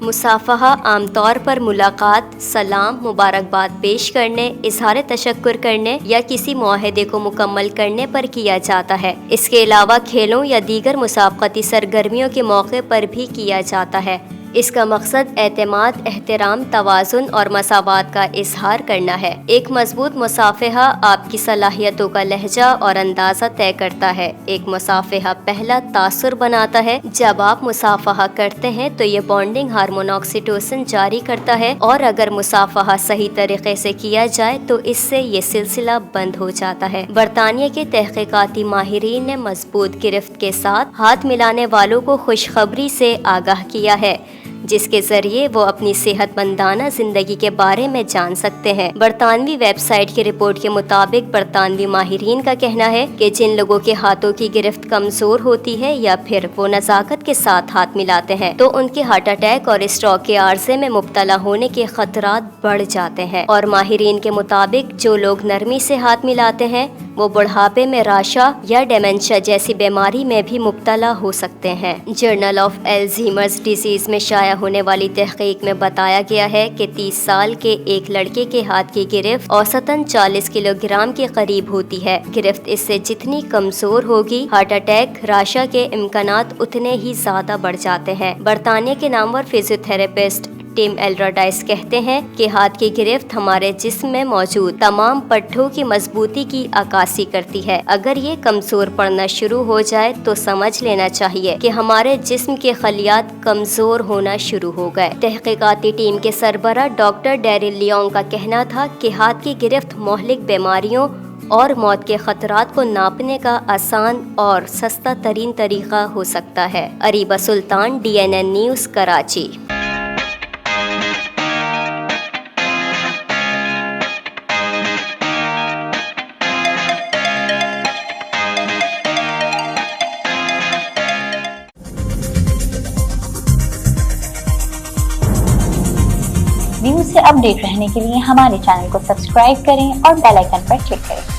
مصافحہ عام طور پر ملاقات، سلام، مبارکباد پیش کرنے، اظہار تشکر کرنے یا کسی معاہدے کو مکمل کرنے پر کیا جاتا ہے۔ اس کے علاوہ کھیلوں یا دیگر مسابقتی سرگرمیوں کے موقع پر بھی کیا جاتا ہے۔ اس کا مقصد اعتماد، احترام، توازن اور مساوات کا اظہار کرنا ہے۔ ایک مضبوط مصافحہ آپ کی صلاحیتوں کا لہجہ اور اندازہ طے کرتا ہے۔ ایک مصافحہ پہلا تاثر بناتا ہے۔ جب آپ مصافحہ کرتے ہیں تو یہ بانڈنگ ہارمون آکسیٹوسن جاری کرتا ہے، اور اگر مصافحہ صحیح طریقے سے کیا جائے تو اس سے یہ سلسلہ بند ہو جاتا ہے۔ برطانیہ کے تحقیقاتی ماہرین نے مضبوط گرفت کے ساتھ ہاتھ ملانے والوں کو خوشخبری سے آگاہ کیا ہے، جس کے ذریعے وہ اپنی صحت مندانہ زندگی کے بارے میں جان سکتے ہیں۔ برطانوی ویب سائٹ کی رپورٹ کے مطابق برطانوی ماہرین کا کہنا ہے کہ جن لوگوں کے ہاتھوں کی گرفت کمزور ہوتی ہے یا پھر وہ نزاکت کے ساتھ ہاتھ ملاتے ہیں تو ان کے ہارٹ اٹیک اور اسٹروک کے عارضے میں مبتلا ہونے کے خطرات بڑھ جاتے ہیں۔ اور ماہرین کے مطابق جو لوگ نرمی سے ہاتھ ملاتے ہیں وہ بڑھاپے میں راشا یا ڈیمنشیا جیسی بیماری میں بھی مبتلا ہو سکتے ہیں۔ جرنل آف الزھیمرز ڈیزیز میں شائع ہونے والی تحقیق میں بتایا گیا ہے کہ 30 سال کے ایک لڑکے کے ہاتھ کی گرفت اوسطاً 40 کلو گرام کے قریب ہوتی ہے۔ گرفت اس سے جتنی کمزور ہوگی، ہارٹ اٹیک، راشا کے امکانات اتنے ہی زیادہ بڑھ جاتے ہیں۔ برطانیہ کے نامور فزیو تھراپسٹ ٹیم ایلراڈائس کہتے ہیں کہ ہاتھ کی گرفت ہمارے جسم میں موجود تمام پٹھوں کی مضبوطی کی عکاسی کرتی ہے۔ اگر یہ کمزور پڑنا شروع ہو جائے تو سمجھ لینا چاہیے کہ ہمارے جسم کے خلیات کمزور ہونا شروع ہو گئے۔ تحقیقاتی ٹیم کے سربراہ ڈاکٹر ڈیرل لیونگ کا کہنا تھا کہ ہاتھ کی گرفت مہلک بیماریوں اور موت کے خطرات کو ناپنے کا آسان اور سستا ترین طریقہ ہو سکتا ہے۔ اریبہ سلطان، DNN نیوز، کراچی۔ نیوز سے اپ ڈیٹ رہنے کے لیے ہمارے چینل کو سبسکرائب کریں اور بیل آئیکن پر کلک کریں۔